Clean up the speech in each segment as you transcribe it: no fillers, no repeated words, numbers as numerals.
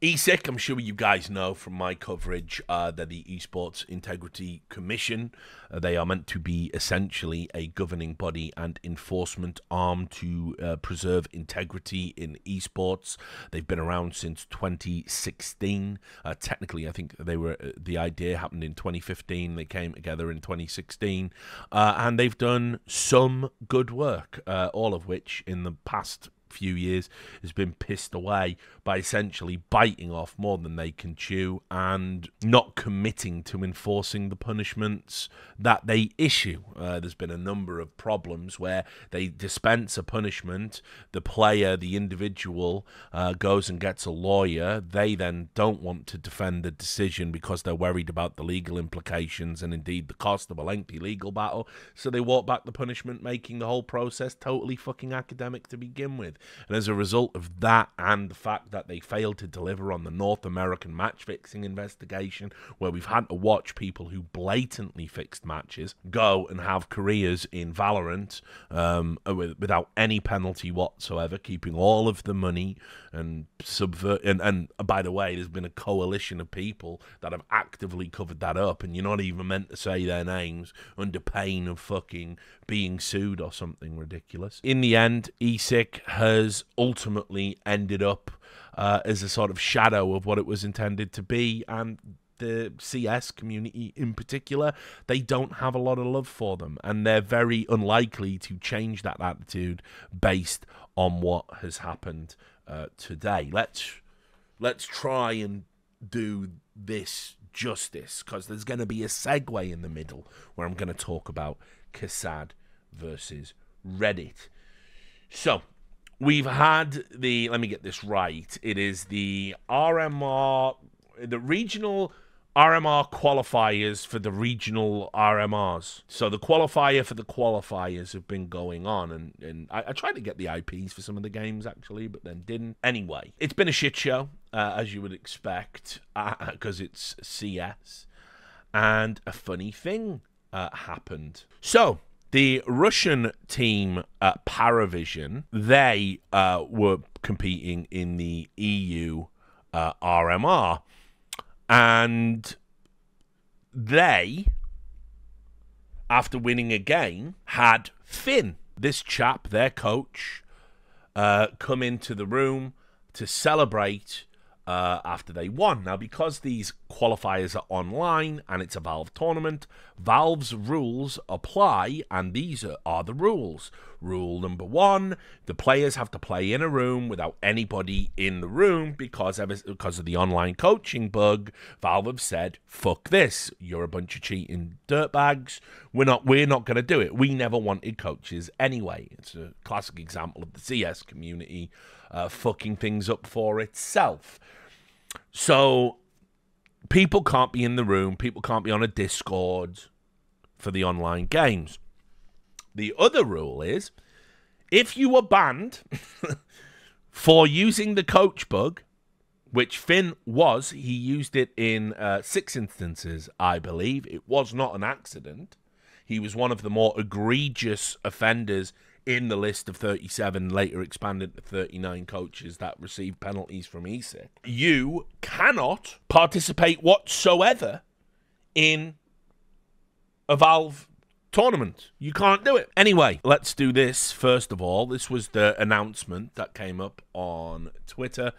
ESIC, I'm sure you guys know from my coverage, they're the Esports Integrity Commission. They are meant to be essentially a governing body and enforcement arm to preserve integrity in esports. They've been around since 2016. Technically, I think the idea happened in 2015. They came together in 2016, and they've done some good work, all of which in the past few years has been pissed away by essentially biting off more than they can chew and not committing to enforcing the punishments that they issue. There's been a number of problems where they dispense a punishment, the player, the individual, goes and gets a lawyer. They then don't want to defend the decision because they're worried about the legal implications and indeed the cost of a lengthy legal battle, so they walk back the punishment, making the whole process totally fucking academic to begin with. And as a result of that, and the fact that they failed to deliver on the North American match-fixing investigation, where we've had to watch people who blatantly fixed matches go and have careers in Valorant without any penalty whatsoever, keeping all of the money and subvert. And by the way, there's been a coalition of people that have actively covered that up, and you're not even meant to say their names under pain of fucking being sued or something ridiculous. In the end, ESIC has ultimately ended up as a sort of shadow of what it was intended to be, and the CS community in particular, they don't have a lot of love for them, and they're very unlikely to change that attitude based on what has happened today. Let's try and do this justice, because there's going to be a segue in the middle where I'm going to talk about Kassad versus Reddit. So, we've had the, let me get this right, it is the RMR, the regional RMR qualifiers for the regional RMRs. So the qualifier for the qualifiers have been going on, and I tried to get the IPs for some of the games, actually, but then didn't. Anyway, it's been a shit show, as you would expect, because it's CS, and a funny thing happened. So, the Russian team Paravision, they were competing in the EU RMR, and they, after winning a game, had Finn, this chap, their coach, come into the room to celebrate after they won. Now, because these qualifiers are online and it's a Valve tournament, Valve's rules apply, and these are the rules. Rule number 1, the players have to play in a room without anybody in the room because of the online coaching bug. Valve have said, fuck this, you're a bunch of cheating dirtbags, we're not going to do it. We never wanted coaches anyway. It's a classic example of the CS community fucking things up for itself. So people can't be in the room, people can't be on a Discord for the online games. The other rule is, if you were banned for using the coach bug, which Finn was, he used it in 6 instances, I believe. It was not an accident. He was one of the more egregious offenders in the list of 37, later expanded to 39 coaches that received penalties from ESIC. You cannot participate whatsoever in a Valve tournament. You can't do it. Anyway, let's do this. First of all, this was the announcement that came up on Twitter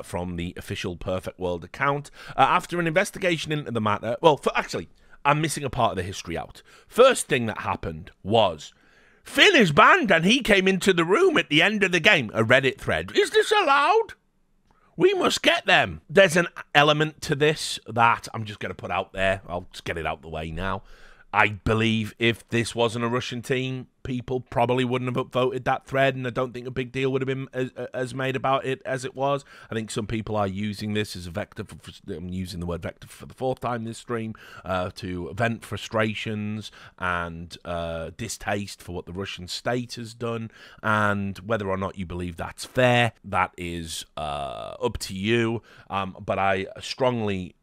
from the official Perfect World account. After an investigation into the matter, well, actually, I'm missing a part of the history out. First thing that happened was Finn is banned and he came into the room at the end of the game. A Reddit thread. Is this allowed? We must get them. There's an element to this that I'm just going to put out there. I'll just get it out the way now. I believe if this wasn't a Russian team, people probably wouldn't have upvoted that thread, and I don't think a big deal would have been as made about it as it was. I think some people are using this as a vector for, I'm using the word vector for the 4th time this stream, to vent frustrations and distaste for what the Russian state has done, and whether or not you believe that's fair, that is up to you, but I strongly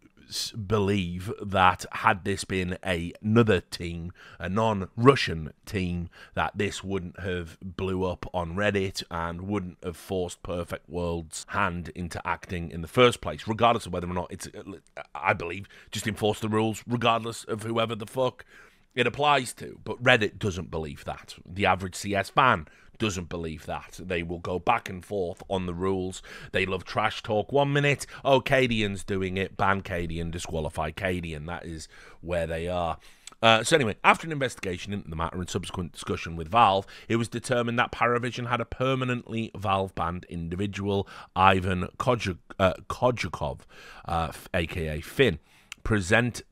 believe that had this been another team, a non-Russian team, that this wouldn't have blew up on Reddit and wouldn't have forced Perfect World's hand into acting in the first place, regardless of whether or not it's, I believe, just enforce the rules, regardless of whoever the fuck it applies to. But Reddit doesn't believe that. The average CS fan doesn't believe that. They will go back and forth on the rules. They love trash talk 1 minute. Oh, Cadian's doing it. Ban Cadian, disqualify Cadian. That is where they are. So anyway, after an investigation into the matter and subsequent discussion with Valve, it was determined that Paravision had a permanently Valve-banned individual, Ivan Kodjakov, a.k.a. Finn, present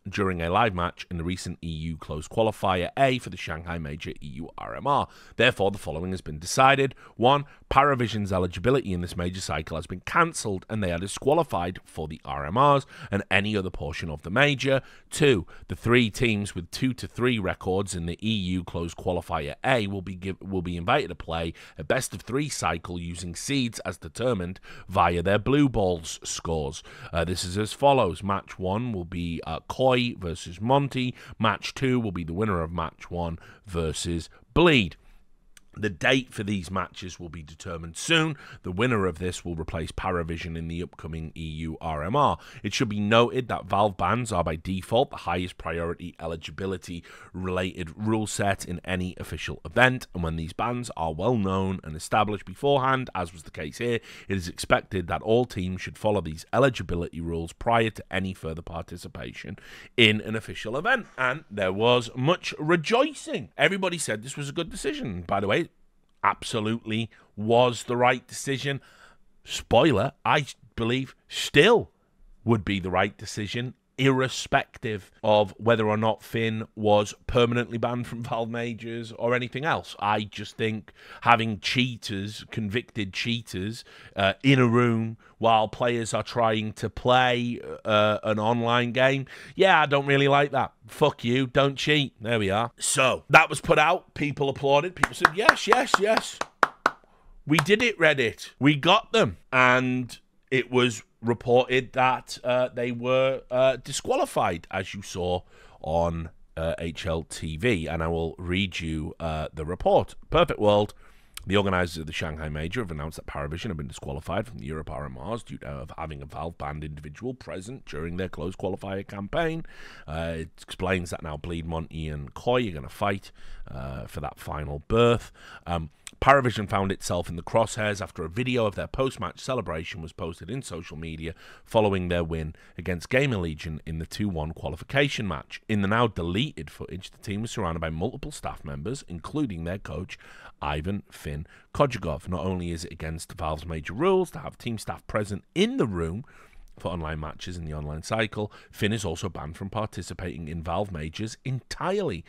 during a live match in the recent EU Closed Qualifier A for the Shanghai Major EU RMR. Therefore, the following has been decided. 1. Paravision's eligibility in this major cycle has been cancelled and they are disqualified for the RMRs and any other portion of the major. 2. The 3 teams with 2 to 3 records in the EU Closed Qualifier A will be invited to play a best of 3 cycle using seeds as determined via their blue balls scores. This is as follows. Match 1 will be Koi versus Monty. Match 2 will be the winner of Match 1 versus Bleed. The date for these matches will be determined soon. The winner of this will replace Paravision in the upcoming EU RMR. It should be noted that Valve bans are by default the highest priority eligibility related rule set in any official event, and when these bans are well known and established beforehand, as was the case here, it is expected that all teams should follow these eligibility rules prior to any further participation in an official event. And there was much rejoicing. Everybody said this was a good decision. By the way, absolutely was the right decision. Spoiler, I believe still would be the right decision, irrespective of whether or not Finn was permanently banned from Valve Majors or anything else. I just think having cheaters, convicted cheaters, in a room while players are trying to play an online game, yeah, I don't really like that. Fuck you, don't cheat. There we are. So, that was put out. People applauded. People said, yes, yes, yes. We did it, Reddit. We got them. And it was reported that they were disqualified, as you saw on HLTV. And I will read you the report. Perfect World. The organisers of the Shanghai Major have announced that Paravision have been disqualified from the Europe RMRs due to having a Valve-banned individual present during their closed qualifier campaign. It explains that now Bleed, Monty and Koi are going to fight for that final berth. Paravision found itself in the crosshairs after a video of their post-match celebration was posted in social media following their win against Gamer Legion in the 2-1 qualification match. In the now deleted footage, the team was surrounded by multiple staff members, including their coach, Ivan Finn Kodjakov. Not only is it against Valve's major rules to have team staff present in the room for online matches in the online cycle, Finn is also banned from participating in Valve Majors entirely.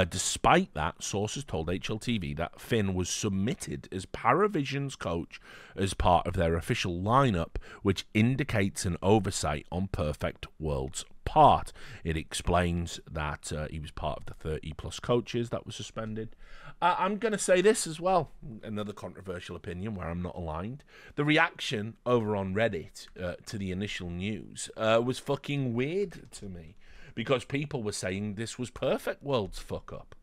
Despite that, sources told HLTV that Finn was submitted as Paravision's coach as part of their official lineup, which indicates an oversight on Perfect World's part. It explains that he was part of the 30-plus coaches that were suspended. I'm going to say this as well, another controversial opinion where I'm not aligned. The reaction over on Reddit to the initial news was fucking weird to me, because people were saying this was Perfect World's fuck up.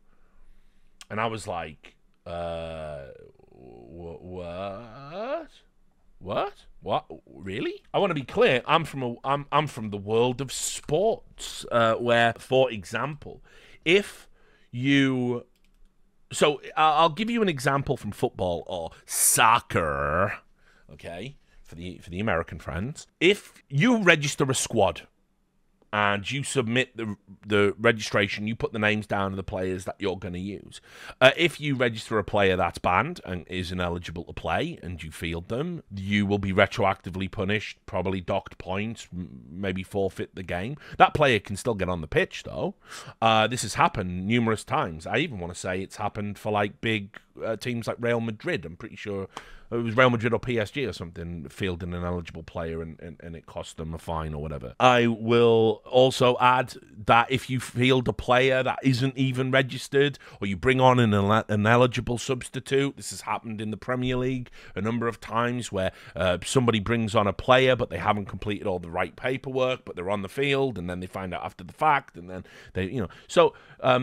And I was like, what? What? Really? I want to be clear. I'm from the world of sports, where, for example, if you... So I'll give you an example from football or soccer, okay, for the American friends. If you register a squad and you submit the registration, you put the names down of the players that you're going to use. If you register a player that's banned and is ineligible to play and you field them, you will be retroactively punished, probably docked points, maybe forfeit the game. That player can still get on the pitch, though. This has happened numerous times. I even want to say it's happened for like big teams like Real Madrid. I'm pretty sure it was Real Madrid or PSG or something, fielding an eligible player and it cost them a fine or whatever. I will also add that if you field a player that isn't even registered, or you bring on an eligible substitute, this has happened in the Premier League a number of times where somebody brings on a player but they haven't completed all the right paperwork, but they're on the field and then they find out after the fact, and then they, you know, so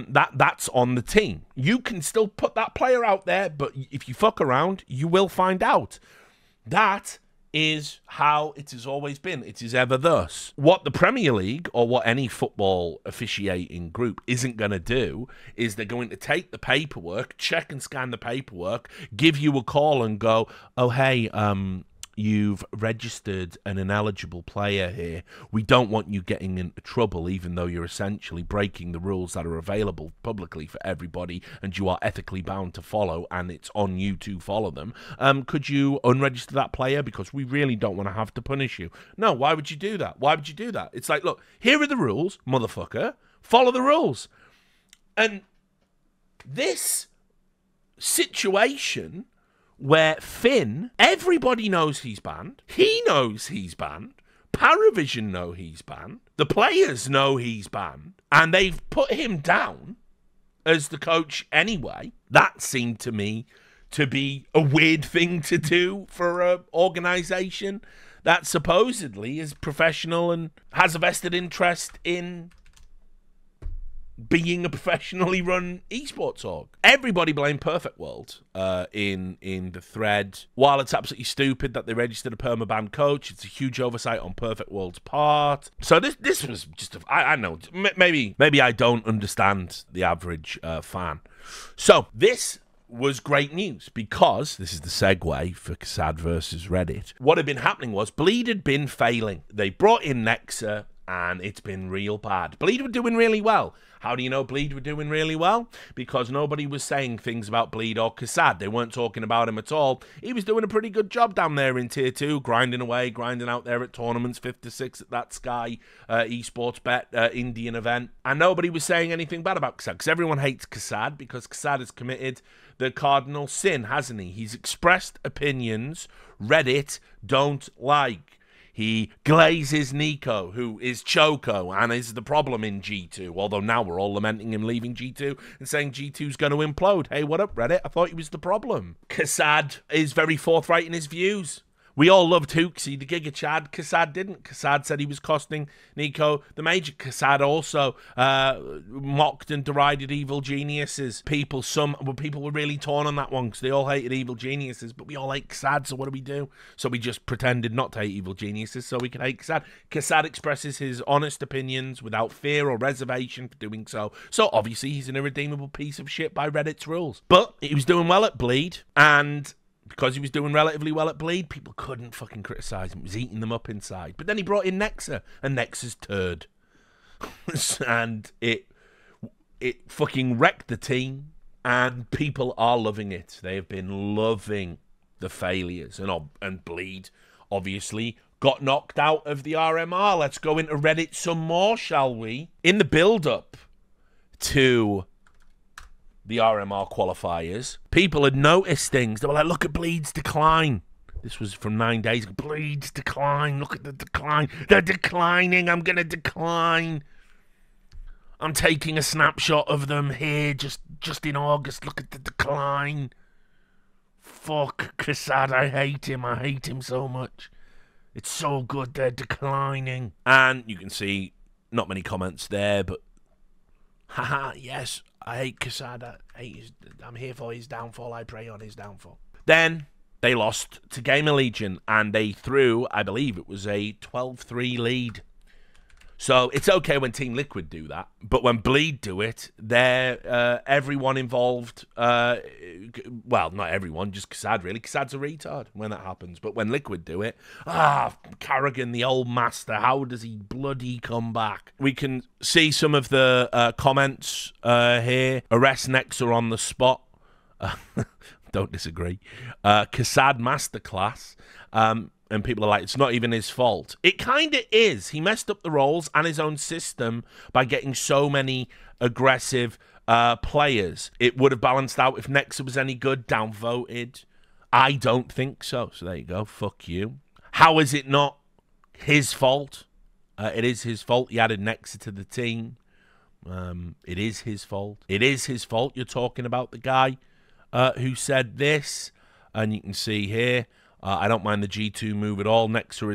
that's on the team. You can still put that player out there, but if you fuck around, you will find out. That is how it has always been. It is ever thus. What the Premier League, or what any football officiating group isn't going to do, is they're going to take the paperwork, check and scan the paperwork, give you a call and go, oh, hey, you've registered an ineligible player here. We don't want you getting into trouble, even though you're essentially breaking the rules that are available publicly for everybody and you are ethically bound to follow, and it's on you to follow them. Could you unregister that player, because we really don't want to have to punish you? No, why would you do that? Why would you do that? It's like, look, here are the rules, motherfucker. Follow the rules. And this situation where Finn, everybody knows he's banned. He knows he's banned. Paravision know he's banned. The players know he's banned. And they've put him down as the coach anyway. That seemed to me to be a weird thing to do for an organisation that supposedly is professional and has a vested interest in being a professionally run esports org. Everybody blamed Perfect World in the thread. While it's absolutely stupid that they registered a permaban coach, it's a huge oversight on Perfect World's part. So this was just I know, maybe I don't understand the average fan. So this was great news, because this is the segue for Kassad versus Reddit. What had been happening was Bleed had been failing. They brought in Nexa, and it's been real bad. Bleed were doing really well. How do you know Bleed were doing really well? Because nobody was saying things about Bleed or Kassad. They weren't talking about him at all. He was doing a pretty good job down there in Tier 2, grinding away, grinding out there at tournaments, 5th to 6th at that Sky esports bet Indian event. And nobody was saying anything bad about Kassad, because everyone hates Kassad, because Kassad has committed the cardinal sin, hasn't he? He's expressed opinions Reddit don't like. He glazes Nico, who is Choco and is the problem in G2, although now we're all lamenting him leaving G2 and saying G2's going to implode. Hey, what up, Reddit? I thought he was the problem. Kassad is very forthright in his views. We all loved Hooksy, the Giga Chad. Kassad didn't. Kassad said he was costing Nico the major. Kassad also mocked and derided Evil Geniuses. People were really torn on that one, because they all hated Evil Geniuses, but we all hate Kassad, so what do? So we just pretended not to hate Evil Geniuses so we could hate Kassad. Kassad expresses his honest opinions without fear or reservation for doing so. So obviously he's an irredeemable piece of shit by Reddit's rules. But he was doing well at Bleed, and because he was doing relatively well at Bleed, people couldn't fucking criticise him. It was eating them up inside. But then he brought in Nexa, and Nexa's turd. And it fucking wrecked the team, and people are loving it. They have been loving the failures. And Bleed, obviously, got knocked out of the RMR. Let's go into Reddit some more, shall we? In the build-up to the RMR qualifiers, people had noticed things. They were like, look at Bleed's decline. This was from 9 days ago. Bleed's decline. Look at the decline. They're declining. I'm going to decline. I'm taking a snapshot of them here just in August. Look at the decline. Fuck Kassad. I hate him. I hate him so much. It's so good. They're declining. And you can see not many comments there, but haha, yes, I hate Kassad. I'm here for his downfall. I pray on his downfall. Then they lost to Gamer Legion, and they threw, I believe it was a 12-3 lead. So it's okay when Team Liquid do that, but when Bleed do it, they're everyone involved. Well, not everyone, just Kassad. Really, Kassad's a retard when that happens. But when Liquid do it, Carrigan, the old master, how does he bloody come back? We can see some of the comments here. Arrest Nexa on the spot. Don't disagree. Kassad masterclass. And people are like, it's not even his fault. It kind of is. He messed up the roles and his own system by getting so many aggressive players. It would have balanced out if Nexa was any good, downvoted. I don't think so. So there you go. Fuck you. How is it not his fault? It is his fault. He added Nexa to the team. It is his fault. It is his fault. You're talking about the guy who said this. And you can see here, I don't mind the G2 move at all. Nexa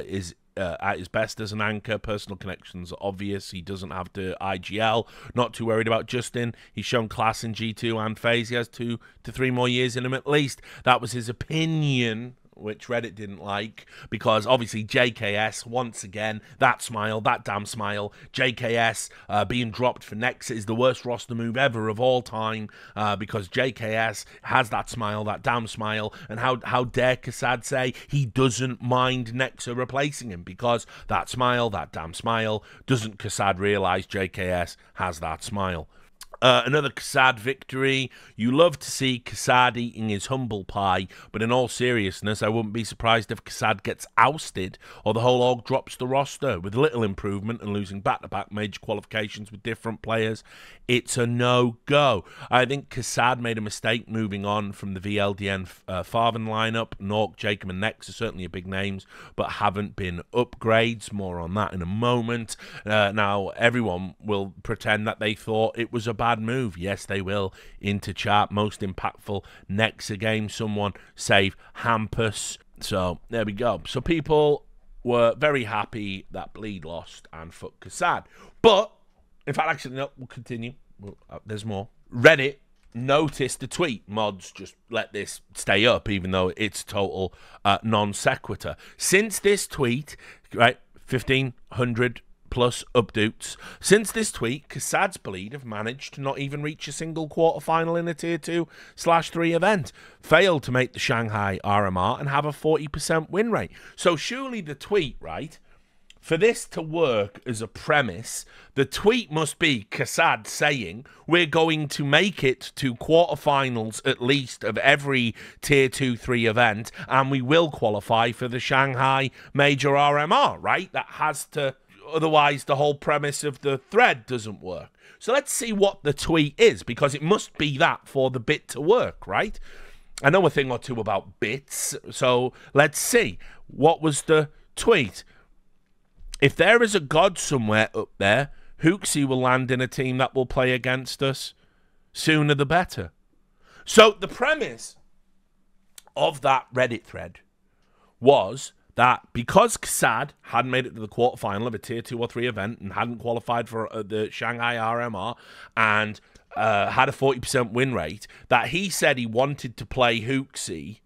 is at his best as an anchor. Personal connections are obvious. He doesn't have to IGL. Not too worried about Justin. He's shown class in G2 and FaZe. He has 2 to 3 more years in him at least. That was his opinion, which Reddit didn't like, because obviously JKS, once again, that smile, that damn smile, JKS being dropped for Nexa is the worst roster move ever of all time, because JKS has that smile, that damn smile, and how dare Kassad say he doesn't mind Nexa replacing him, because that smile, that damn smile, doesn't Kassad realise JKS has that smile? Another Kassad victory. You love to see Kassad eating his humble pie, but in all seriousness, I wouldn't be surprised if Kassad gets ousted or the whole org drops the roster. With little improvement and losing back-to-back major qualifications with different players, it's a no-go. I think Kassad made a mistake moving on from the VLDN Farven lineup. Nork, Jacob, and Nexa are certainly big names, but haven't been upgrades. More on that in a moment. Now, everyone will pretend that they thought it was a bad move. Yes, they will. Into chat, most impactful Nexa game. Someone save Hampus. So there we go. So people were very happy that Bleed lost and fuck Kassad. But in fact, actually, no, we'll continue. There's more. Reddit noticed the tweet. Mods, just let this stay up, even though it's total non sequitur. Since this tweet, right, 1,500 plus updates. Since this tweet, Kassad's Bleed have managed to not even reach a single quarterfinal in a Tier 2/3 event, failed to make the Shanghai RMR, and have a 40% win rate. So surely the tweet, right, for this to work as a premise, the tweet must be Kassad saying, we're going to make it to quarterfinals at least of every Tier 2/3 event, and we will qualify for the Shanghai Major RMR, right? That has to... Otherwise, the whole premise of the thread doesn't work. So let's see what the tweet is, because it must be that for the bit to work, right? I know a thing or two about bits, so let's see. What was the tweet? If there is a god somewhere up there, Hooksy will land in a team that will play against us. Sooner the better. So the premise of that Reddit thread was that because Kassad hadn't made it to the quarterfinal of a Tier 2 or 3 event and hadn't qualified for the Shanghai RMR and had a 40% win rate, that he said he wanted to play Hooksy,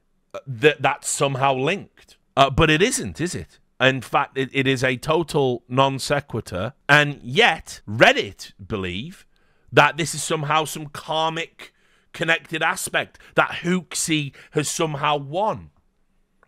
that's somehow linked. But it isn't, is it? In fact, it is a total non sequitur, and yet Reddit believe that this is somehow some karmic connected aspect, that Hooksy has somehow won.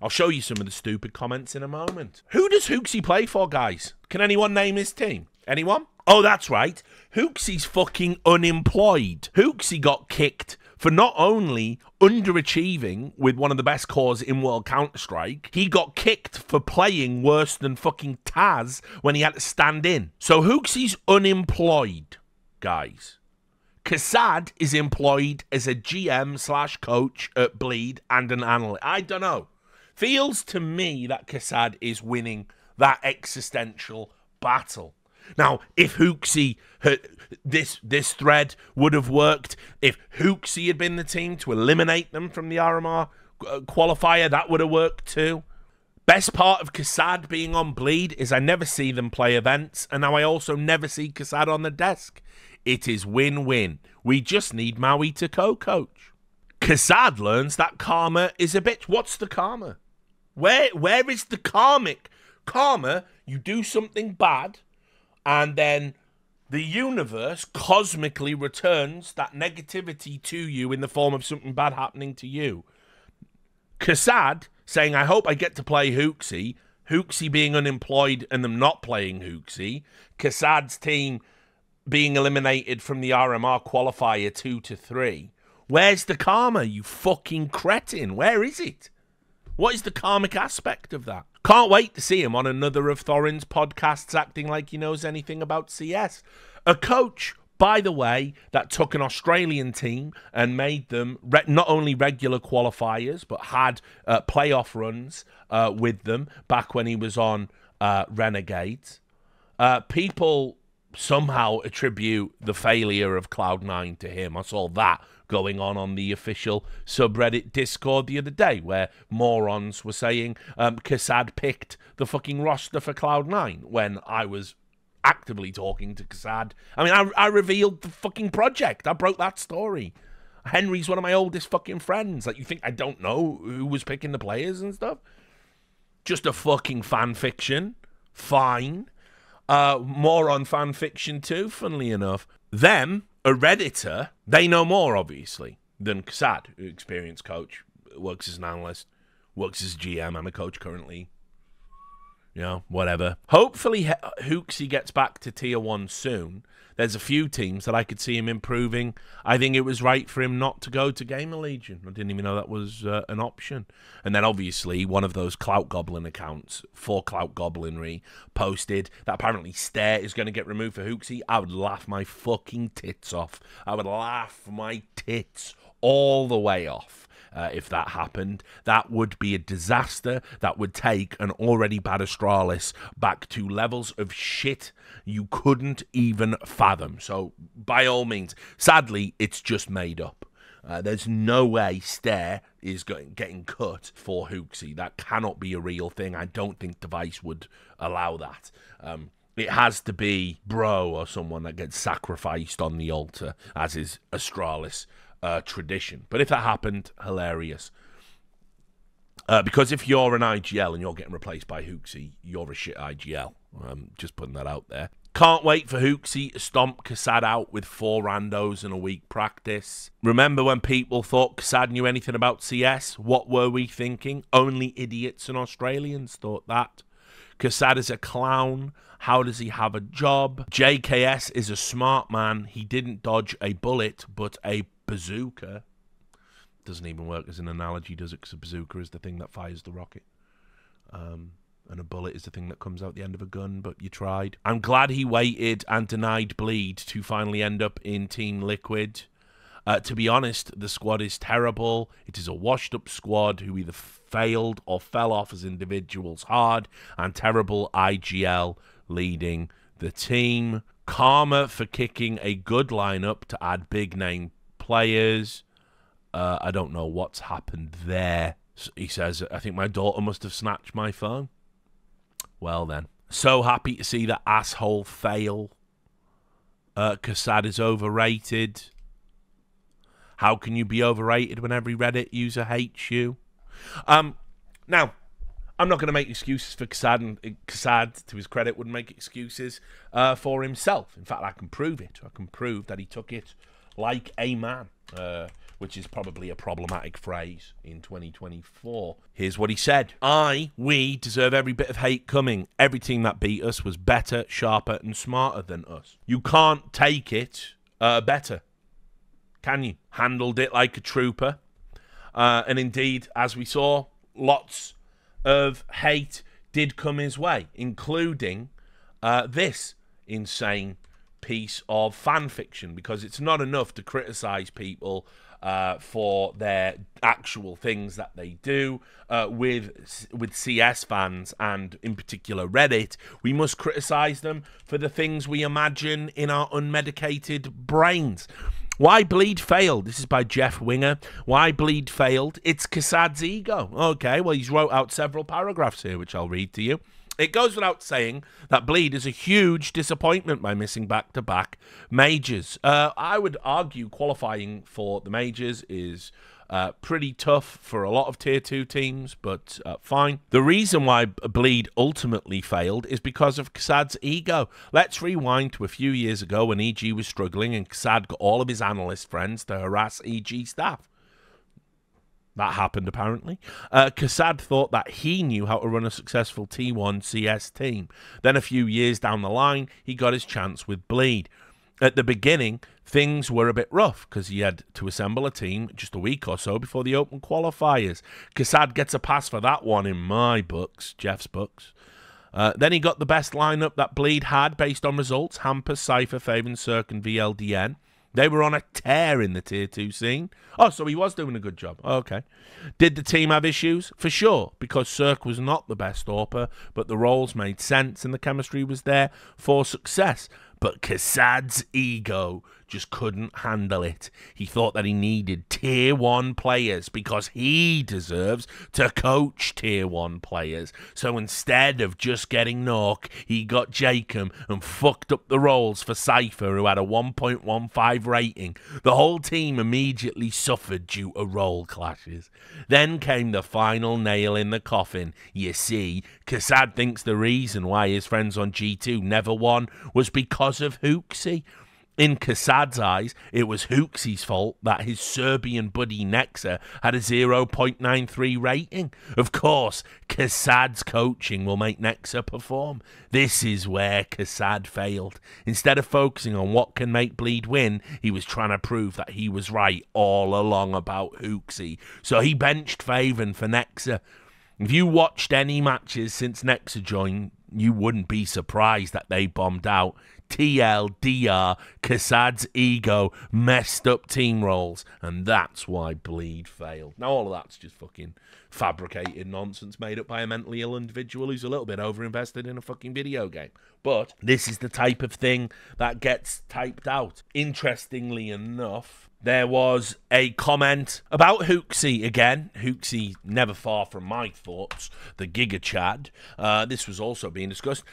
I'll show you some of the stupid comments in a moment. Who does Hooksy play for, guys? Can anyone name his team? Anyone? Oh, that's right. Hooksy's fucking unemployed. Hooksy got kicked for not only underachieving with one of the best cores in World Counter-Strike, he got kicked for playing worse than fucking Taz when he had to stand in. So Hooksy's unemployed, guys. Kassad is employed as a GM/coach at Bleed and an analyst. I don't know. Feels to me that Kassad is winning that existential battle. Now, if Hooksy had, this thread would have worked, if Hooksy had been the team to eliminate them from the RMR qualifier, that would have worked too. Best part of Kassad being on Bleed is I never see them play events, and now I also never see Kassad on the desk. It is win-win. We just need Maui to co-coach. Kassad learns that karma is a bitch. What's the karma? Where is the karmic? Karma, you do something bad, and then the universe cosmically returns that negativity to you in the form of something bad happening to you. Kassad saying, I hope I get to play Hooksy. Hooksy being unemployed and them not playing Hooksy. Kassad's team being eliminated from the RMR qualifier 2-3. Where's the karma, you fucking cretin? Where is it? What is the karmic aspect of that? Can't wait to see him on another of Thorin's podcasts acting like he knows anything about CS. A coach by the way, that took an Australian team and made them not only regular qualifiers, but had playoff runs with them back when he was on Renegades. People somehow attribute the failure of Cloud9 to him. I saw that going on the official subreddit Discord the other day, where morons were saying Kassad picked the fucking roster for Cloud9 when I was actively talking to Kassad. I mean, I revealed the fucking project. I broke that story. Henry's one of my oldest fucking friends. Like, you think I don't know who was picking the players and stuff? Just a fucking fan fiction. Fine. More on fan fiction too, funnily enough. Them, a Redditor, they know more, obviously, than Kassad, who experienced coach, works as an analyst, works as GM. I'm a coach currently. You know, whatever. Hopefully, Hooksy gets back to Tier 1 soon. There's a few teams that I could see him improving. I think it was right for him not to go to Gamer Legion. I didn't even know that was an option. And then, obviously, one of those Clout Goblin accounts for Clout Goblinry posted that apparently Stare is going to get removed for Hooksy. I would laugh my fucking tits off. I would laugh my tits all the way off. If that happened. That would be a disaster. That would take an already bad Astralis back to levels of shit you couldn't even fathom. So, by all means, sadly, it's just made up. There's no way Stare is getting cut for Hooksy. That cannot be a real thing. I don't think Device would allow that. It has to be Bro or someone that gets sacrificed on the altar, as is Astralis tradition. But if that happened, hilarious. Because if you're an IGL and you're getting replaced by Hooksy, you're a shit IGL. Just putting that out there. Can't wait for Hooksy to stomp Kassad out with 4 randos and a week practice. Remember when people thought Kassad knew anything about CS? What were we thinking? Only idiots and Australians thought that. Kassad is a clown. How does he have a job? JKS is a smart man. He didn't dodge a bullet, but a bazooka. Doesn't even work as an analogy, does it? Because a bazooka is the thing that fires the rocket. And a bullet is the thing that comes out the end of a gun, but you tried. I'm glad he waited and denied Bleed to finally end up in Team Liquid. To be honest, the squad is terrible. It is a washed-up squad who either failed or fell off as individuals hard, and terrible IGL leading the team. Karma for kicking a good lineup to add big-name players. I don't know what's happened there. He says, I think my daughter must have snatched my phone. Well then. So happy to see that asshole fail. Kassad is overrated. How can you be overrated when every Reddit user hates you? Now, I'm not going to make excuses for Kassad, and Kassad, to his credit, wouldn't make excuses for himself. In fact, I can prove it. I can prove that he took it like a man, which is probably a problematic phrase in 2024. Here's what he said. We deserve every bit of hate coming. Every team that beat us was better, sharper, and smarter than us. You can't take it better, can you? Handled it like a trooper. And indeed, as we saw, lots of hate did come his way, including this insane piece of fan fiction, because it's not enough to criticize people for their actual things that they do with CS fans, and in particular Reddit. We must criticize them for the things we imagine in our unmedicated brains. Why Bleed failed? This is by Jeff Winger. Why Bleed failed? It's Kassad's ego. Okay, well, he's wrote out several paragraphs here, which I'll read to you. It goes without saying that Bleed is a huge disappointment by missing back-to-back majors. I would argue qualifying for the majors is pretty tough for a lot of Tier 2 teams, but fine. The reason why Bleed ultimately failed is because of Kassad's ego. Let's rewind to a few years ago when EG was struggling and Kassad got all of his analyst friends to harass EG staff. That happened, apparently. Kassad thought that he knew how to run a successful T1 CS team. Then a few years down the line, he got his chance with Bleed. At the beginning, things were a bit rough because he had to assemble a team just a week or so before the open qualifiers. Kassad gets a pass for that one in my books, Jeff's books. Then he got the best lineup that Bleed had based on results. Hampus, Cypher, Faven, Cirque, and VLDN. They were on a tear in the Tier 2 scene. Oh, so he was doing a good job. Okay. Did the team have issues? For sure, because Cirque was not the best AWPer, but the roles made sense and the chemistry was there for success. But Kassad's ego just couldn't handle it. He thought that he needed Tier 1 players because he deserves to coach Tier 1 players. So instead of just getting Nork, he got Jacob and fucked up the roles for Cypher, who had a 1.15 rating. The whole team immediately suffered due to role clashes. Then came the final nail in the coffin. You see, Kassad thinks the reason why his friends on G2 never won was because of Hooksy. In Kassad's eyes, it was Hooksy's fault that his Serbian buddy Nexa had a 0.93 rating. Of course, Kassad's coaching will make Nexa perform. This is where Kassad failed. Instead of focusing on what can make Bleed win, he was trying to prove that he was right all along about Hooksy. So he benched Faven for Nexa. If you watched any matches since Nexa joined, you wouldn't be surprised that they bombed out. TLDR, Kassad's ego messed up team roles, and that's why Bleed failed. Now, all of that's just fucking fabricated nonsense made up by a mentally ill individual who's a little bit overinvested in a fucking video game. But this is the type of thing that gets typed out. Interestingly enough, there was a comment about Hooksy again. Hooksy, never far from my thoughts, the Giga Chad. This was also being discussed.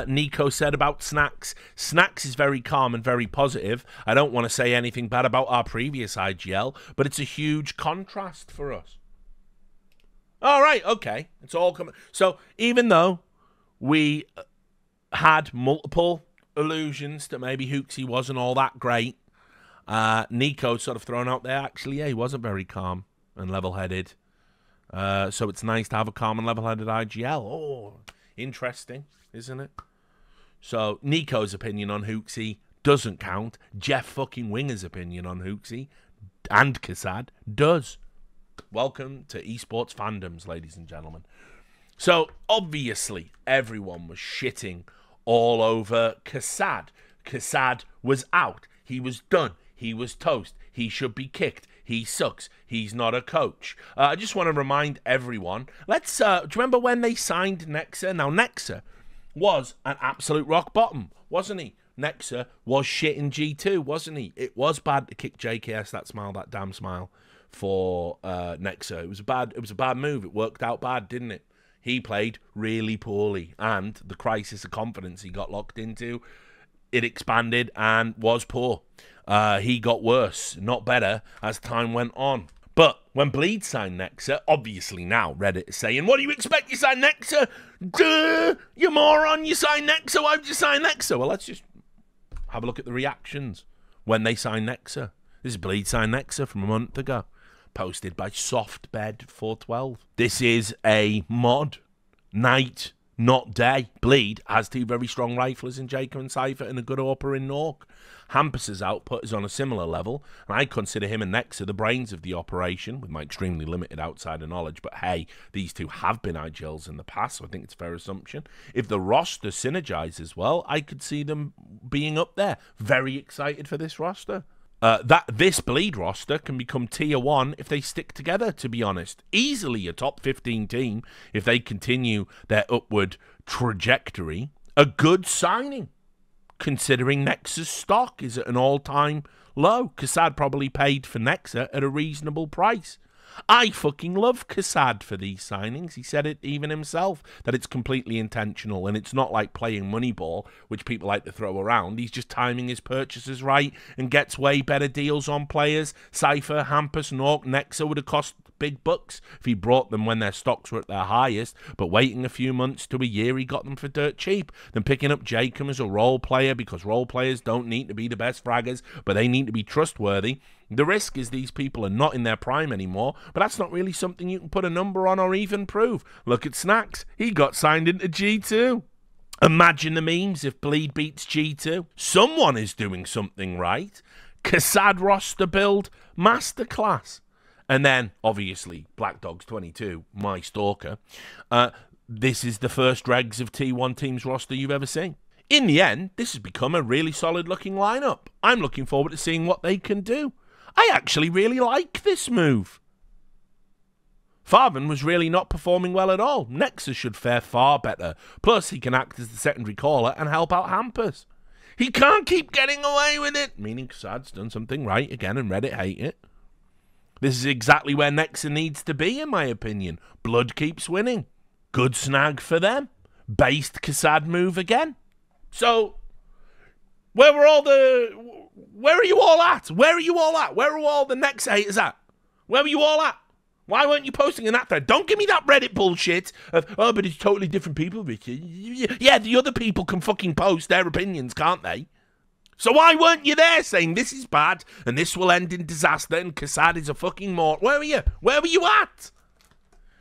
Nico said about Snacks. Snacks is very calm and very positive. I don't want to say anything bad about our previous IGL, but it's a huge contrast for us. All right, okay. It's all coming. So even though we had multiple allusions that maybe Hooksy wasn't all that great, Nico sort of thrown out there, actually, yeah, he wasn't very calm and level-headed. So it's nice to have a calm and level-headed IGL. Oh, interesting, isn't it? So Nico's opinion on Hooksy doesn't count. Jeff fucking Winger's opinion on Hooksy and Kassad does. Welcome to esports fandoms, ladies and gentlemen. So obviously everyone was shitting all over Kassad. Kassad was out. He was done. He was toast. He should be kicked. He sucks. He's not a coach. I just want to remind everyone, do you remember when they signed Nexa? Now, Nexa was an absolute rock bottom, wasn't he? Nexa was shit in G2, wasn't he? It was bad to kick JKS, that damn smile, for Nexa. It was a bad move. It worked out bad, didn't it? He played really poorly, and the crisis of confidence he got locked into, it expanded and was poor. He got worse, not better, as time went on. But when Bleed signed Nexa, obviously now Reddit is saying, what do you expect? You signed Nexa? Duh! You moron, you signed Nexa. Why would you sign Nexa? Well, let's just have a look at the reactions when they signed Nexa. This is Bleed signed Nexa from a month ago, posted by Softbed412. This is a mod. Night, not day. Bleed has two very strong riflers in Jacob and Cypher and a good AWPer in Nork. Hampus's output is on a similar level, and I consider him and Nexa the brains of the operation, with my extremely limited outsider knowledge, but hey, these two have been IGLs in the past, so I think it's a fair assumption. If the roster synergizes well, I could see them being up there. Very excited for this roster. This Bleed roster can become tier 1 if they stick together, to be honest. Easily a top 15 team if they continue their upward trajectory. A good signing, considering Nexa's stock is at an all-time low. Kassad probably paid for Nexa at a reasonable price. I fucking love Kassad for these signings. He said it even himself, that it's completely intentional, and it's not like playing Moneyball, which people like to throw around. He's just timing his purchases right and gets way better deals on players. Cypher, Hampus, Nork, Nexa would have cost big bucks if he brought them when their stocks were at their highest, but waiting a few months to a year, he got them for dirt cheap. Then picking up Jacob as a role player, because role players don't need to be the best fraggers, but they need to be trustworthy. The risk is these people are not in their prime anymore, but that's not really something you can put a number on or even prove. Look at Snacks. He got signed into G2. Imagine the memes if Bleed beats G2. Someone is doing something right. Kassad roster build masterclass. And then, obviously, Black Dogs 22, my stalker. this is the first dregs of T1 team's roster you've ever seen. In the end, this has become a really solid-looking lineup. I'm looking forward to seeing what they can do. I actually really like this move. Farvan was really not performing well at all. Nexa should fare far better. Plus, he can act as the secondary caller and help out Hampers. He can't keep getting away with it. Meaning Kassad's done something right again and Reddit hate it. This is exactly where Nexa needs to be, in my opinion. Blood keeps winning. Good snag for them. Based Kassad move again. So, where are you all at? Where are you all at? Where are all the Nexa haters at? Where were you all at? Why weren't you posting in that thread? Don't give me that Reddit bullshit of, oh, but it's totally different people, Richard. Yeah, the other people can fucking post their opinions, can't they? So why weren't you there saying this is bad and this will end in disaster and Kassad is a fucking mort? Where were you? Where were you at?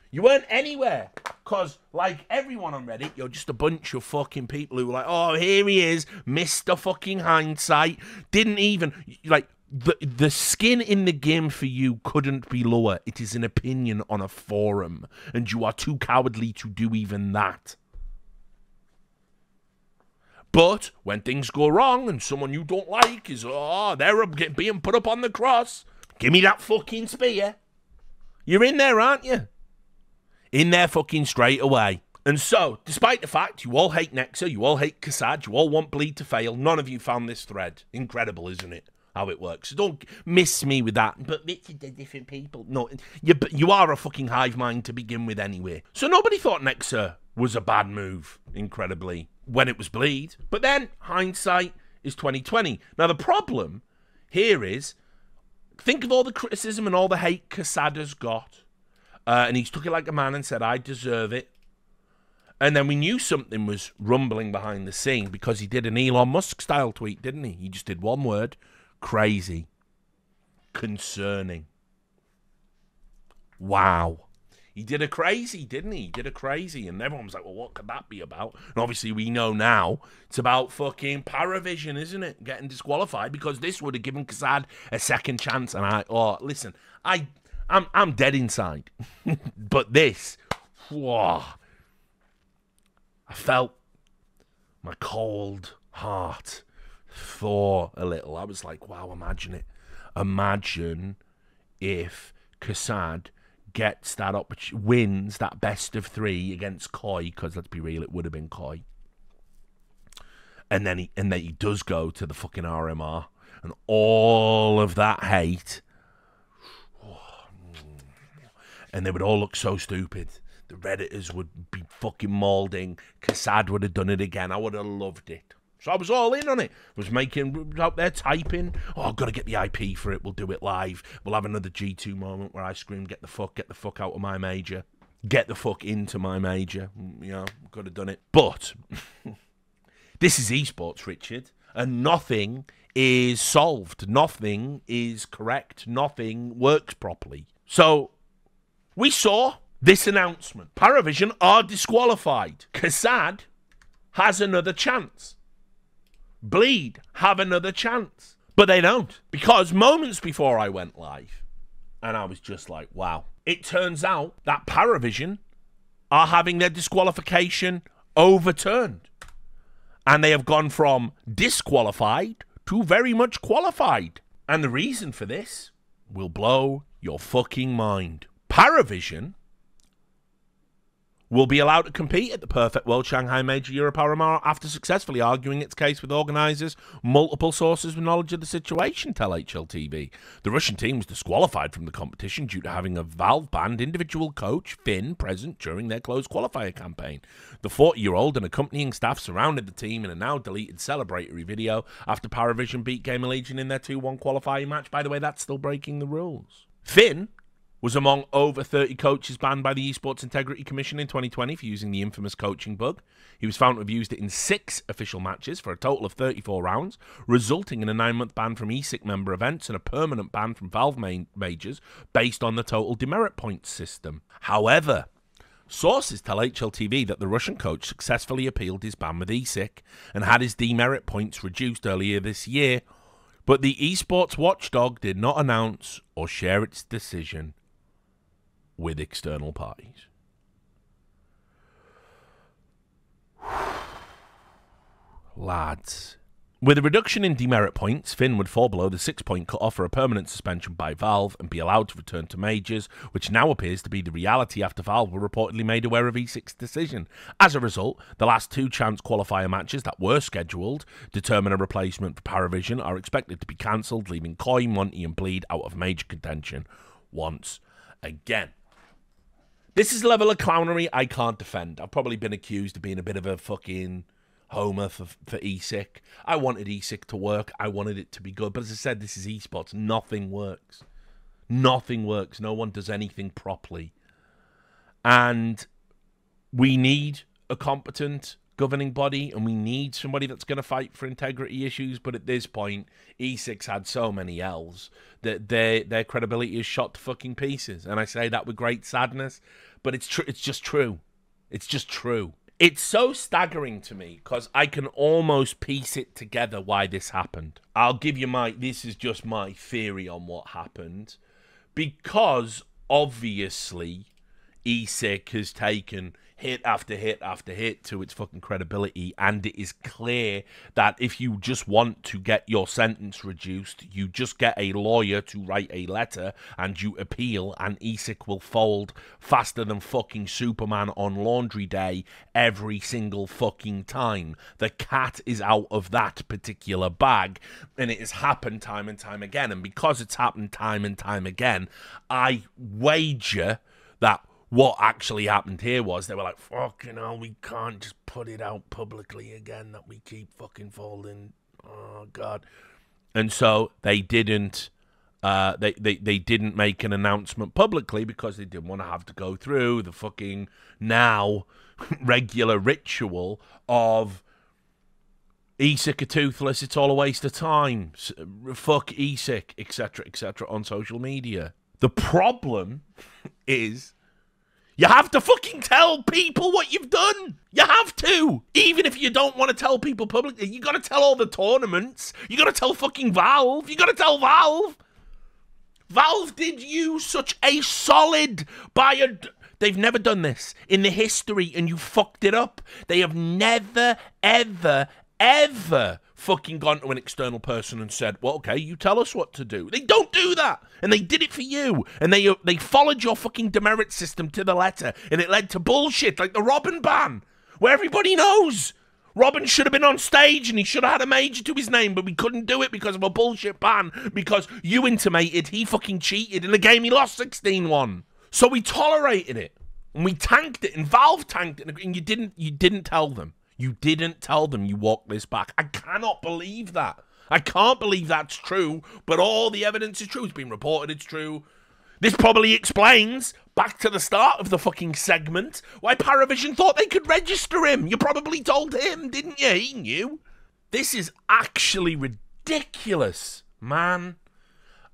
You weren't anywhere. Because, like everyone on Reddit, you're just a bunch of fucking people who were like, oh, here he is, Mr. fucking Hindsight. Didn't even, like, the skin in the game for you couldn't be lower. It is an opinion on a forum, and you are too cowardly to do even that. But when things go wrong and someone you don't like is, oh, they're being put up on the cross, give me that fucking spear. You're in there, aren't you? In there fucking straight away. And so, despite the fact you all hate Nexa, you all hate Kassad, you all want Bleed to fail, none of you found this thread. Incredible, isn't it? How it works. So don't miss me with that. But Richard, they're different people. No, you are a fucking hive mind to begin with anyway. So nobody thought Nexa was a bad move, incredibly, when it was Bleed. But then, hindsight is 2020. Now, the problem here is, think of all the criticism and all the hate Kassad has got. And he's took it like a man and said, I deserve it. And then we knew something was rumbling behind the scene because he did an Elon Musk style tweet, didn't he? He just did one word. Crazy. Concerning. Wow. He did a crazy, didn't he? He did a crazy. And everyone was like, well, what could that be about? And obviously we know now it's about fucking Paravision, isn't it? Getting disqualified because this would have given Kassad a second chance. And listen, I'm dead inside. But this, whoa. I felt my cold heart thaw a little. I was like, wow, imagine it. Imagine if Kassad gets that wins that best of 3 against Koi, because let's be real, it would have been Koi. And then he does go to the fucking RMR, and all of that hate, and they would all look so stupid. The Redditors would be fucking moulding. Kassad would have done it again. I would have loved it. So I was all in on it. Was out there typing. Oh, I've got to get the IP for it. We'll do it live. We'll have another G2 moment where I scream, get the fuck out of my major. Get the fuck into my major. You know, could have done it. But this is esports, Richard. And nothing is solved. Nothing is correct. Nothing works properly. So we saw this announcement. Paravision are disqualified. Kassad has another chance. Bleed have another chance. But they don't. Because moments before I went live, and I was just like, wow. It turns out that Paravision are having their disqualification overturned. And they have gone from disqualified to very much qualified. And the reason for this will blow your fucking mind. Paravision will be allowed to compete at the Perfect World Shanghai Major Europe RMR after successfully arguing its case with organisers. Multiple sources with knowledge of the situation tell HLTV. The Russian team was disqualified from the competition due to having a Valve-banned individual coach, Finn, present during their closed qualifier campaign. The 40-year-old and accompanying staff surrounded the team in a now-deleted celebratory video after Paravision beat Gamer Legion in their 2-1 qualifying match. By the way, that's still breaking the rules. Finn was among over 30 coaches banned by the Esports Integrity Commission in 2020 for using the infamous coaching bug. He was found to have used it in 6 official matches for a total of 34 rounds, resulting in a 9-month ban from ESIC member events and a permanent ban from Valve majors based on the total demerit points system. However, sources tell HLTV that the Russian coach successfully appealed his ban with ESIC and had his demerit points reduced earlier this year, but the esports watchdog did not announce or share its decision with external parties. Lads. With a reduction in demerit points, Finn would fall below the 6-point cut-off for a permanent suspension by Valve and be allowed to return to Majors, which now appears to be the reality after Valve were reportedly made aware of E6's decision. As a result, the last 2 chance qualifier matches that were scheduled to determine a replacement for Paravision are expected to be cancelled, leaving Koi, Monty and Bleed out of major contention once again. This is a level of clownery I can't defend. I've probably been accused of being a bit of a fucking homer for ESIC. I wanted ESIC to work. I wanted it to be good. But as I said, this is esports. Nothing works. Nothing works. No one does anything properly. And we need a competent governing body, and we need somebody that's going to fight for integrity issues. But at this point, ESIC's had so many L's that their credibility is shot to fucking pieces. And I say that with great sadness. But it's true. It's just true. It's just true. It's so staggering to me because I can almost piece it together why this happened. I'll give you this is just my theory on what happened. Because obviously ESIC has taken hit after hit after hit to its fucking credibility, and it is clear that if you just want to get your sentence reduced, you just get a lawyer to write a letter and you appeal, and ESIC will fold faster than fucking Superman on laundry day every single fucking time. The cat is out of that particular bag, and it has happened time and time again. And because it's happened time and time again, I wager that what actually happened here was they were like, fucking hell, we can't just put it out publicly again that we keep fucking folding. Oh, God. And so they didn't they didn't make an announcement publicly because they didn't want to have to go through the fucking now regular ritual of ESIC are toothless, it's all a waste of time, fuck ESIC, etc., on social media. The problem is, you have to fucking tell people what you've done. You have to. Even if you don't want to tell people publicly, you got to tell all the tournaments. You got to tell fucking Valve. You got to tell Valve. Valve did you such a solid They've never done this in the history, and you fucked it up. They have never, ever fucking gone to an external person and said, well, okay, you tell us what to do. They don't do that. And they did it for you. And they followed your fucking demerit system to the letter. And it led to bullshit like the Robin ban, where everybody knows Robin should have been on stage and he should have had a major to his name, but we couldn't do it because of a bullshit ban because you intimated he fucking cheated in a game he lost 16-1. So we tolerated it. And we tanked it. And Valve tanked it. And you didn't tell them. You didn't tell them you walked this back. I cannot believe that. I can't believe that's true, but all the evidence is true. It's been reported it's true. This probably explains, back to the start of the fucking segment, why Paravision thought they could register him. You probably told him, didn't you? He knew. This is actually ridiculous, man.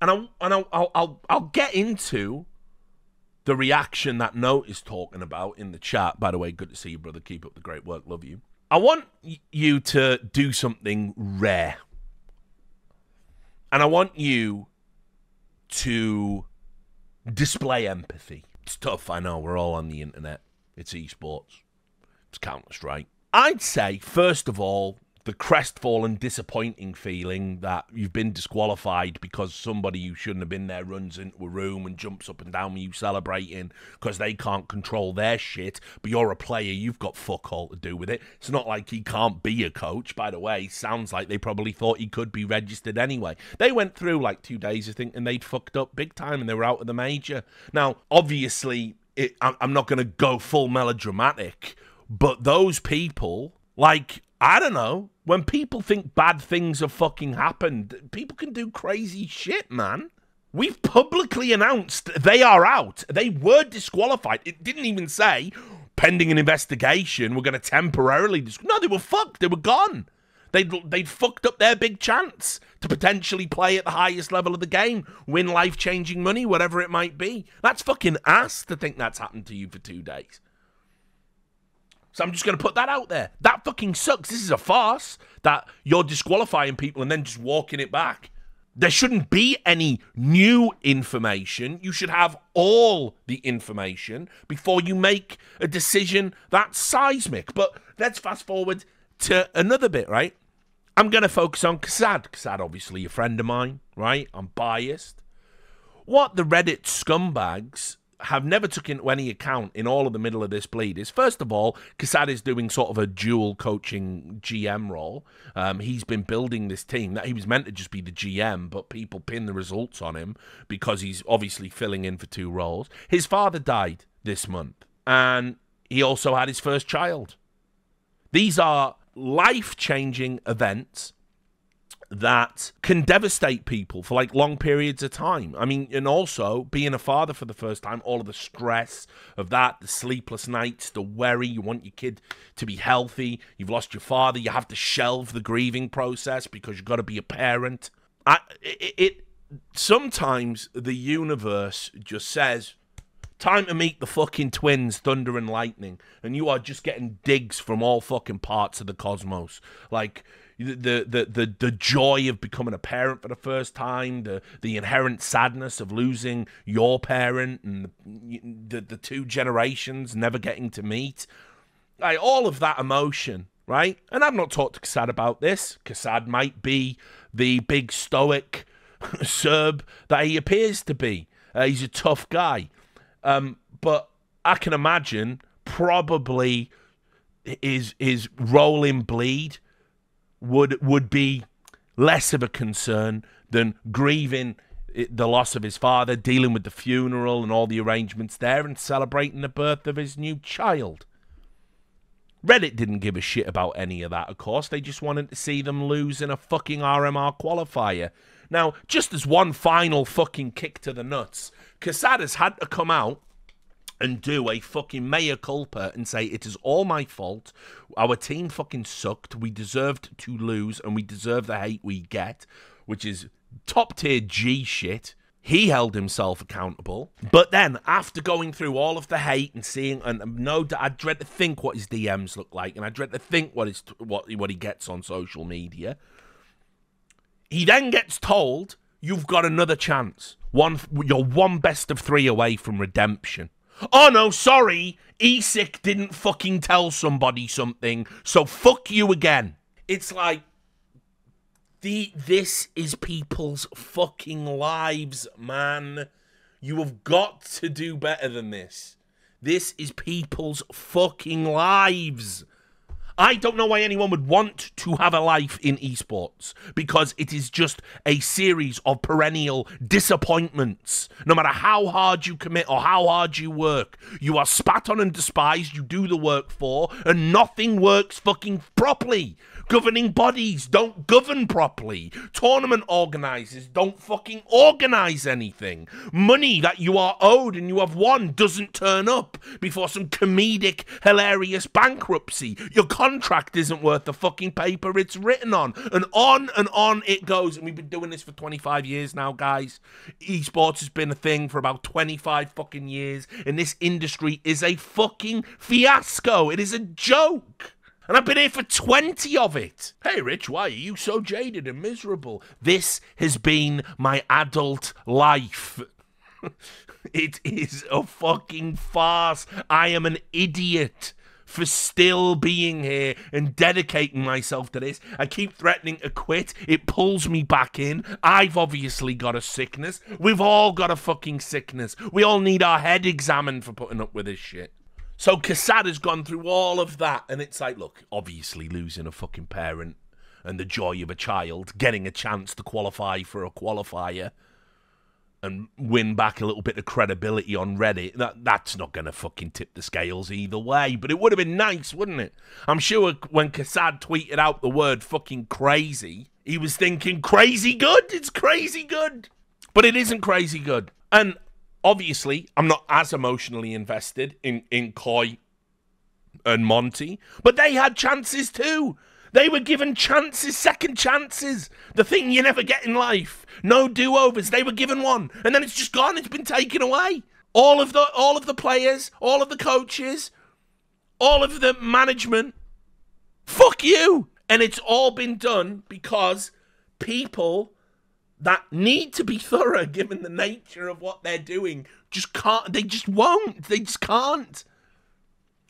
And I'll get into the reaction that Note is talking about in the chat. By the way, good to see you, brother. Keep up the great work. Love you. I want you to do something rare. And I want you to display empathy. It's tough, I know. We're all on the internet. It's esports. It's Counter-Strike. I'd say, first of all, the crestfallen, disappointing feeling that you've been disqualified because somebody who shouldn't have been there runs into a room and jumps up and down with you celebrating because they can't control their shit, but you're a player, you've got fuck all to do with it. It's not like he can't be a coach. By the way, sounds like they probably thought he could be registered anyway. They went through like 2 days, I think, and they'd fucked up big time and they were out of the major. Now, obviously, I'm not going to go full melodramatic, but those people, like, I don't know, when people think bad things have fucking happened, people can do crazy shit, man. We've publicly announced they are out. They were disqualified. It didn't even say, pending an investigation, we're going to temporarily No, they were fucked. They were gone. They'd fucked up their big chance to potentially play at the highest level of the game, win life-changing money, whatever it might be. That's fucking ass to think that's happened to you for 2 days. So I'm just going to put that out there. That fucking sucks. This is a farce that you're disqualifying people and then just walking it back. There shouldn't be any new information. You should have all the information before you make a decision that's seismic. But let's fast forward to another bit, right? I'm going to focus on Kassad. Kassad, obviously, a friend of mine, right? I'm biased. What the Reddit scumbags have never took into any account in all of the middle of this bleed is, first of all, Kassad is doing sort of a dual coaching GM role. He's been building this team. That he was meant to just be the GM, but people pin the results on him because he's obviously filling in for 2 roles. His father died this month, and he also had his first child. These are life-changing events that can devastate people for like long periods of time. I mean, and also being a father for the first time, all of the stress of that, the sleepless nights, the worry, you want your kid to be healthy, you've lost your father, you have to shelve the grieving process because you've got to be a parent. Sometimes the universe just says, time to meet the fucking twins, Thunder and Lightning, and you are just getting digs from all fucking parts of the cosmos. Like, the joy of becoming a parent for the first time, the inherent sadness of losing your parent, and the 2 generations never getting to meet, like all of that emotion, right? And I've not talked to Kassad about this. Kassad might be the big stoic Serb that he appears to be. He's a tough guy, but I can imagine probably his rolling bleed would be less of a concern than grieving the loss of his father, dealing with the funeral and all the arrangements there, and celebrating the birth of his new child. Reddit didn't give a shit about any of that, of course. They just wanted to see them lose in a fucking RMR qualifier. Now, just as one final fucking kick to the nuts, Kassad has had to come out and do a fucking mea culpa and say, it is all my fault, our team fucking sucked, we deserved to lose, and we deserve the hate we get, which is top tier G shit. He held himself accountable, but then after going through all of the hate and seeing, and I dread to think what his DMs look like, and I dread to think what he gets on social media, he then gets told, you've got another chance, you're 1 best of 3 away from redemption. Oh no, sorry, ESIC didn't fucking tell somebody something, so fuck you again. It's like, this is people's fucking lives, man. You have got to do better than this. This is people's fucking lives. I don't know why anyone would want to have a life in esports, because it is just a series of perennial disappointments. No matter how hard you commit or how hard you work, you are spat on and despised, you do the work for, and nothing works fucking properly. Governing bodies don't govern properly. Tournament organisers don't fucking organise anything. Money that you are owed and you have won doesn't turn up before some comedic, hilarious bankruptcy. Your contract isn't worth the fucking paper it's written on on it goes. And we've been doing this for 25 years now, guys. Esports has been a thing for about 25 fucking years, and this industry is a fucking fiasco. It is a joke. And I've been here for 20 of it. Hey, Rich, why are you so jaded and miserable? This has been my adult life. It is a fucking farce. I am an idiot for still being here and dedicating myself to this. I keep threatening to quit. It pulls me back in. I've obviously got a sickness. We've all got a fucking sickness. We all need our head examined for putting up with this shit. So Kassad has gone through all of that, and it's like, look, obviously losing a fucking parent and the joy of a child, getting a chance to qualify for a qualifier and win back a little bit of credibility on Reddit, that's not going to fucking tip the scales either way. But it would have been nice, wouldn't it? I'm sure when Kassad tweeted out the word fucking crazy, he was thinking, crazy good? It's crazy good. But it isn't crazy good. And obviously, I'm not as emotionally invested in Koi and Monty, but they had chances too. They were given chances, second chances. The thing you never get in life. No do-overs. They were given one, and then it's just gone. It's been taken away. All of the players, all of the coaches, all of the management. Fuck you. And it's all been done because people that need to be thorough, given the nature of what they're doing, just can't. They just won't. They just can't.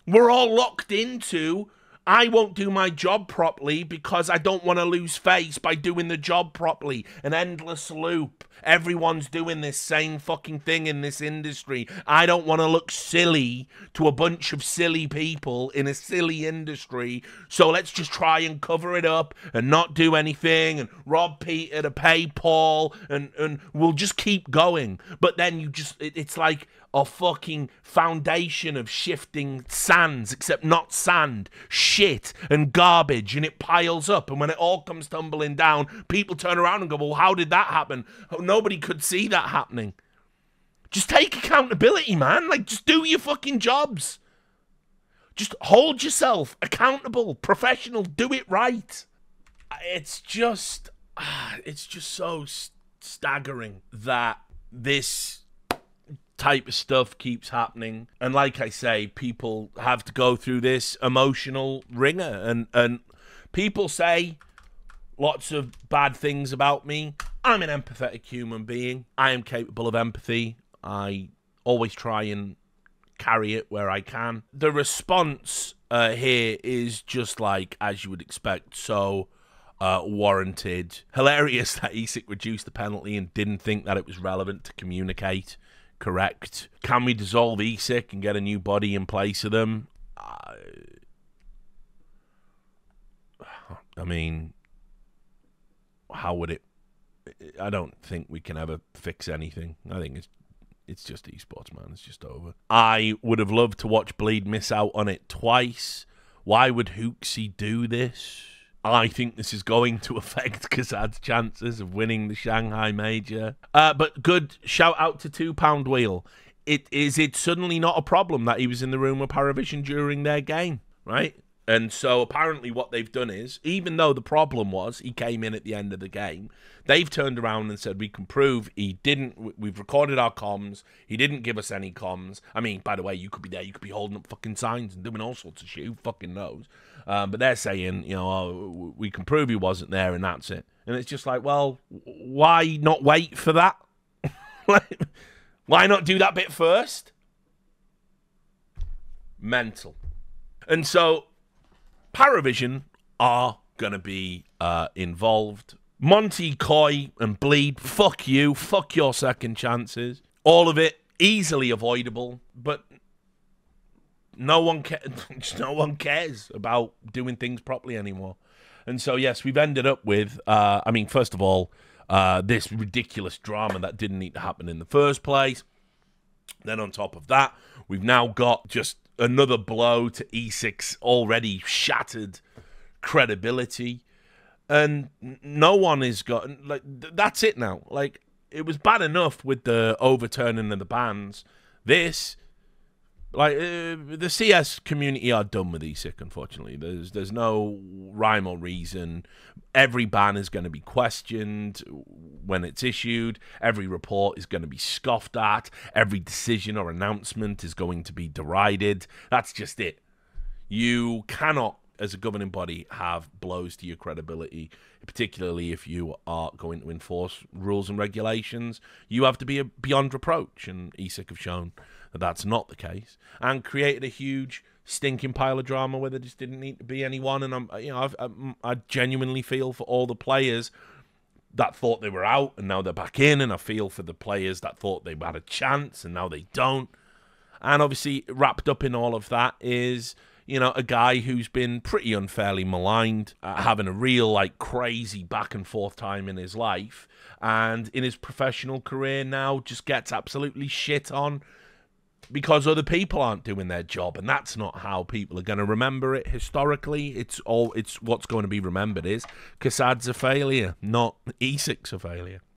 We're all locked into I won't do my job properly because I don't want to lose face by doing the job properly. An endless loop. Everyone's doing this same fucking thing in this industry. I don't want to look silly to a bunch of silly people in a silly industry. So let's just try and cover it up and not do anything and rob Peter to pay Paul and we'll just keep going. But then it's like a fucking foundation of shifting sands, except not sand, shit and garbage, and it piles up, and when it all comes tumbling down, people turn around and go, well, how did that happen? Nobody could see that happening. Just take accountability, man. Like, just do your fucking jobs. Just hold yourself accountable, professional, do it right. It's just so staggering that this type of stuff keeps happening, and like I say, people have to go through this emotional ringer, and people say lots of bad things about me. I'm an empathetic human being. I am capable of empathy. I always try and carry it where I can. The response here is just like, as you would expect, so warranted. Hilarious that ESIC reduced the penalty and didn't think that it was relevant to communicate. Correct. Can we dissolve ESIC and get a new body in place of them? I mean, how would it? I don't think we can ever fix anything. I think it's just esports, man. It's just over. I would have loved to watch Bleed miss out on it twice. Why would Hooksy do this? I think this is going to affect Kassad's chances of winning the Shanghai Major. But good shout out to £2 Wheel. It's suddenly not a problem that he was in the room with Paravision during their game, right? And so apparently what they've done is, even though the problem was he came in at the end of the game, they've turned around and said, we can prove he didn't, we've recorded our comms, he didn't give us any comms. I mean, by the way, you could be there, you could be holding up fucking signs and doing all sorts of shit, who fucking knows? But they're saying, you know, oh, we can prove he wasn't there and that's it. And it's just like, well, why not wait for that? Why not do that bit first? Mental. And so Paravision are going to be involved. Monty, Koi, and Bleed, fuck you. Fuck your second chances. All of it easily avoidable, but no one cares about doing things properly anymore. And so, yes, we've ended up with, I mean, first of all, this ridiculous drama that didn't need to happen in the first place. Then on top of that, we've now got just another blow to E6's already shattered credibility. And no one has got, like, that's it now. Like, it was bad enough with the overturning of the bans. This, like, the CS community are done with ESIC, unfortunately. There's no rhyme or reason. Every ban is going to be questioned when it's issued. Every report is going to be scoffed at. Every decision or announcement is going to be derided. That's just it. You cannot, as a governing body, have blows to your credibility, particularly if you are going to enforce rules and regulations. You have to be beyond reproach, and ESIC have shown that that's not the case, and created a huge stinking pile of drama where there just didn't need to be anyone. And I genuinely feel for all the players that thought they were out and now they're back in, and I feel for the players that thought they had a chance and now they don't. And obviously wrapped up in all of that is, you know, a guy who's been pretty unfairly maligned, having a real, like, crazy back and forth time in his life, and in his professional career now just gets absolutely shit on because other people aren't doing their job. And that's not how people are going to remember it historically. It's what's going to be remembered is Kassad's a failure, not ESIC's a failure.